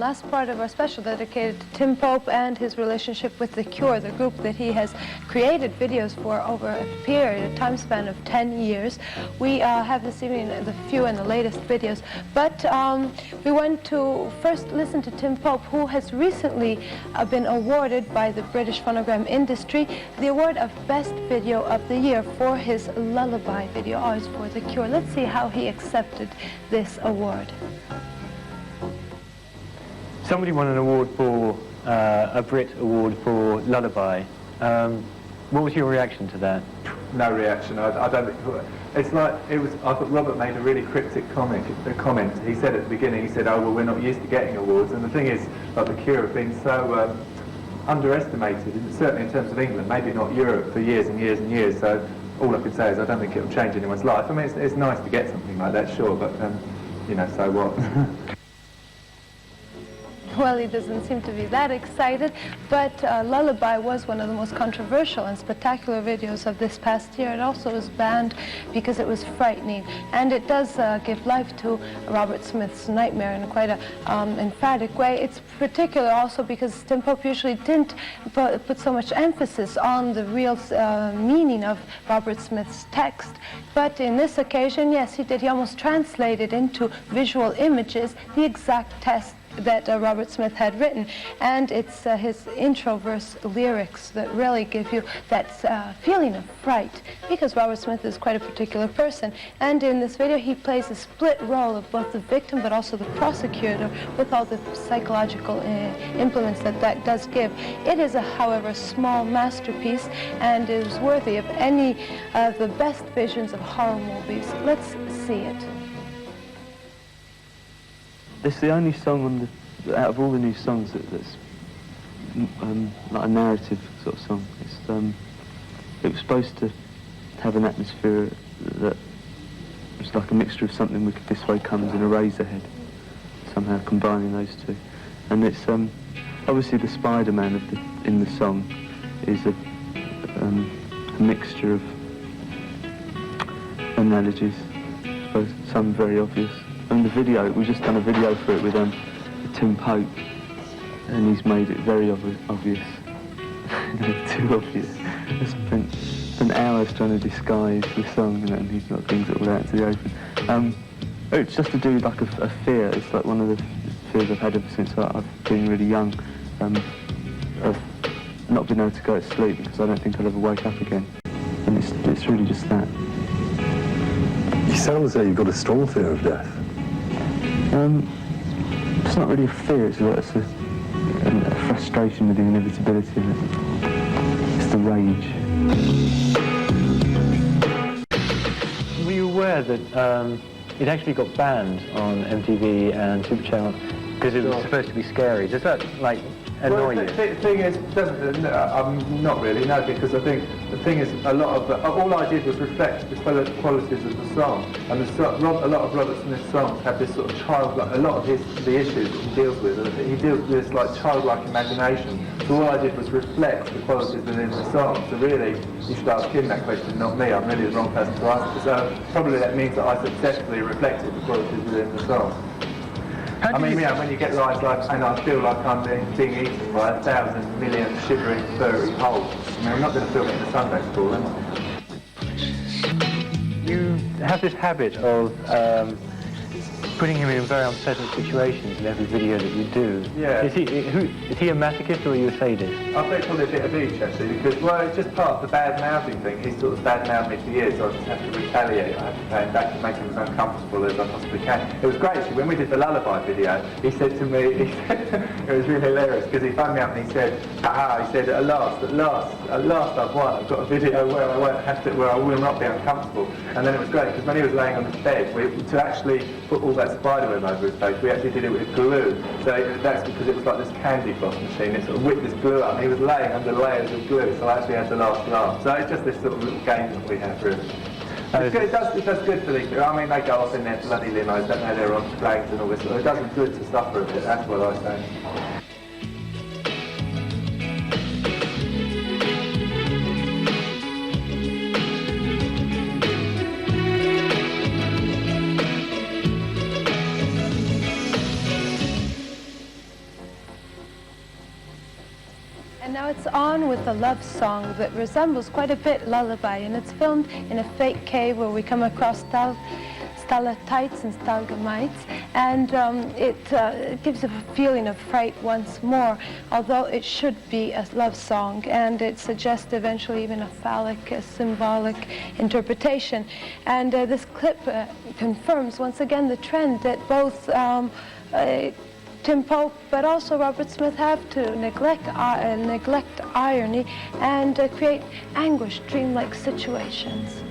last part of our special dedicated to Tim Pope and his relationship with The Cure, the group that he has created videos for over a period, a time span of 10 years. We have this evening the few and the latest videos, but we want to first listen to Tim Pope, who has recently been awarded by the British phonogram industry the award of Best Video of the Year for his Lullaby video, always for The Cure. Let's see how he accepted this award. Somebody won an award for, a Brit award for Lullaby. What was your reaction to that? No reaction. I don't think, it's like, I thought Robert made a really cryptic comment. He said at the beginning, he said, oh, well, we're not used to getting awards. And the thing is, like, The Cure have been so underestimated, certainly in terms of England, maybe not Europe, for years and years and years. So all I could say is I don't think it'll change anyone's life. I mean, it's nice to get something like that, sure, but, you know, so what? Well, he doesn't seem to be that excited, but Lullaby was one of the most controversial and spectacular videos of this past year. It also was banned because it was frightening, and it does give life to Robert Smith's nightmare in quite a emphatic way. It's particular also because Tim Pope usually didn't put so much emphasis on the real meaning of Robert Smith's text, but in this occasion, yes, he did. He almost translated into visual images the exact text that Robert Smith had written, and it's his intro verse lyrics that really give you that feeling of fright, because Robert Smith is quite a particular person, and in this video he plays a split role of both the victim but also the prosecutor with all the psychological implements that does give. It is, however, a small masterpiece and is worthy of any of the best visions of horror movies. Let's see it. It's the only song on the, out of all the new songs that's like a narrative sort of song. It was supposed to have an atmosphere that was like a mixture of Something Wicked This Way Comes and Eraserhead, somehow combining those two. And it's obviously the Spider-Man in the song is a mixture of analogies, I suppose, some very obvious. And the video, we've just done a video for it with Tim Pope, and he's made it very obvious. Too obvious. I spent hours trying to disguise the song, and he's not things that were out to the open. It's just to do with like a fear. It's like one of the fears I've had ever since I've been really young, of not being able to go to sleep because I don't think I'll ever wake up again. And it's really just that. You sound as though you've got a strong fear of death. It's not really a fear, it's a frustration with the inevitability of it. It's the rage. Were you aware that it actually got banned on MTV and Super Channel because it was supposed to be scary? Does that, like, annoy you? The thing is, not really, no, because I think the thing is, all I did was reflect the qualities of the song, and a lot of Robert Smith's songs have this sort of childlike, a lot of the issues that he deals with with this like childlike imagination. So all I did was reflect the qualities within the song. So really, you should ask him that question, not me. I'm really the wrong person to ask. So probably that means that I successfully reflected the qualities within the song. I mean, yeah, when you get lines like, and I feel like I'm being eaten by 1,000 million shivering, furry holes. I mean, I'm not going to film it in a Sunday school, am I? You have this habit of putting him in very unpleasant situations in every video that you do. Yeah. Is he a masochist or are you a sadist? I think probably a bit of each, actually, because, well, it's just part of the bad-mouthing thing. He's sort of bad-mouthed me for years, so I just have to retaliate. I have to pay him back and make him as uncomfortable as I possibly can. It was great, actually. When we did the Lullaby video, he said to me, it was really hilarious, because he phoned me up and he said, he said, at last I've won. I've got a video where I will not be uncomfortable. And then it was great, because when he was laying on his bed, to actually put all that spiderweb over his face, we actually did it with glue. So that's because it was like this candy floss machine. It sort of whipped this glue up, and he was laying under layers of glue, so I actually had the last laugh. So it's just this sort of little game that we have, really. It's good, it does good for these people. I mean, they go off in their bloody limos, don't know they're on flags and all this. It does them good to suffer a bit, that's what I say. And now it's on with a love song that resembles quite a bit Lullaby, and it's filmed in a fake cave where we come across stalactites and stalagmites, and it gives a feeling of fright once more, although it should be a love song, and it suggests eventually even a phallic, symbolic interpretation. And this clip confirms once again the trend that both Tim Pope, but also Robert Smith, have to neglect irony and create anguished, dreamlike situations.